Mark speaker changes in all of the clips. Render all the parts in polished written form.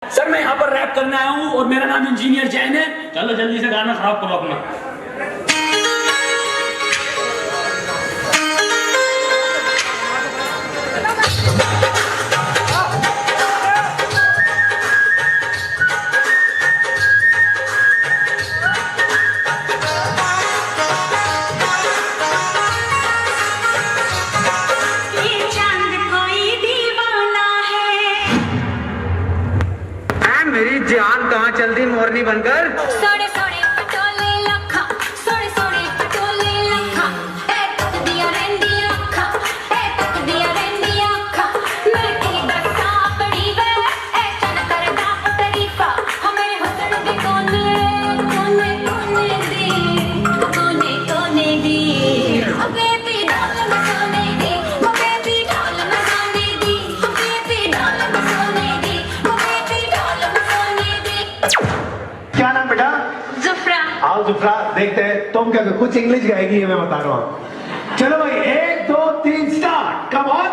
Speaker 1: Sir मैं यहाँ पर रैप करने आया हूँ और मेरा नाम इंजीनियर जैन है। चलो जल्दी से गाना खराब करो अपना।
Speaker 2: मेरी जान कहाँ चल दी मोरनी बनकर।
Speaker 3: सोने सोने पटोले लखा, सोने सोने पटोले लखा, ए तक दिया रेंडी अखा, ए तक दिया रेंडी अखा, मैं तेरी बरसा पड़ी वे, ए चन करदा तरीफा, हमें हुस्न दे कोने कोने कोने दी, कोने कोने दी, ओ बेबी डाल में सोने दी, ओ बेबी डाल में सोने दी, ओ बेबी डाल में सोने दी, ओ बेबी डाल में सोने दी।
Speaker 4: क्या नाम बेटा?
Speaker 3: जुफ्रा।
Speaker 4: आओ जुफ्रा, देखते हैं तुम क्या कुछ इंग्लिश गाएगी ये मैं बता रहा हूँ। चलो भाई 1 2 3 स्टार्ट, कम ऑन।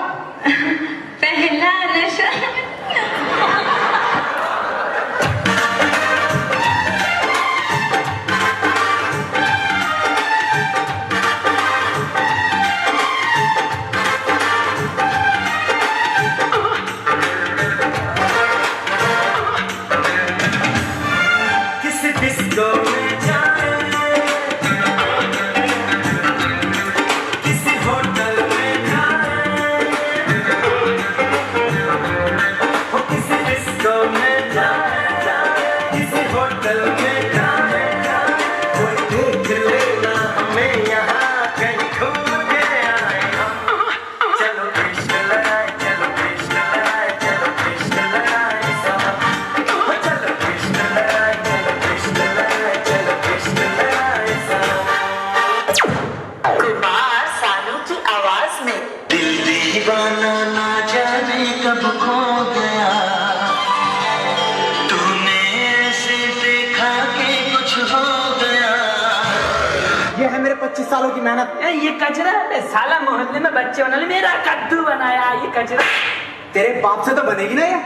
Speaker 3: पहला नशा।
Speaker 5: किसी डिस्को में जाए, किसी होटल में जाए, हो किसी डिस्को में जाए, किसी होटल में जाए, कोई देख लेना हमें यहाँ कहीं घूम के आए हम। चलो कृष्ण लगाए, चलो कृष्ण लगाए, चलो कृष्ण लगाए साहब, चलो कृष्ण लगाए, चलो कृष्ण लगाए, चलो कृष्ण लगाए साहब।
Speaker 6: कुमार सानू की आवाज में
Speaker 5: दिल दीवाना ना जाने कब खो गया, तूने ऐसे देखा कि कुछ हो गया।
Speaker 2: ये है मेरे 25 सालों की मेहनत।
Speaker 1: ये कचरा है साला, मोहल्ले में बच्चे बना ले, मेरा कद्दू बनाया ये कचरा।
Speaker 2: तेरे बाप से तो बनेगी ना ये।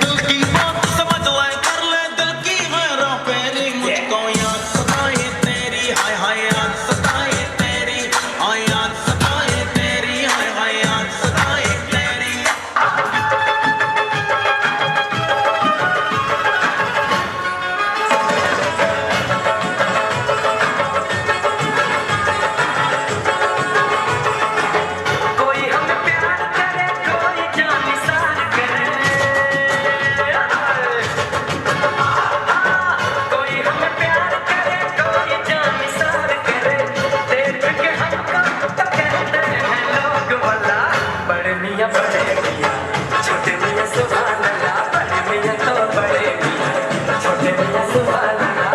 Speaker 5: दिल की बात समझ ले, कर ले दिल की हेरा फेरी, मुझको याद सताए तेरी, हाय हाय याद सताए तेरी, हाय याद सताए तेरी, हाय हाय याद सताए तेरी। कोई हमें प्यार करे, कोई जान निसार करे, कोई हमें प्यार करे, कोई जान निसार करे, देख के हमको तो कहते हैं लोग भला, बड़े मियां छोटे मियां सुभान अल्लाह, बड़े मियां तो बड़े मियां, छोटे मियां सुभान अल्लाह।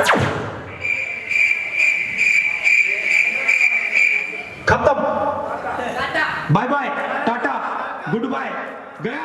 Speaker 4: खत्म, bye bye, tata, goodbye, गया।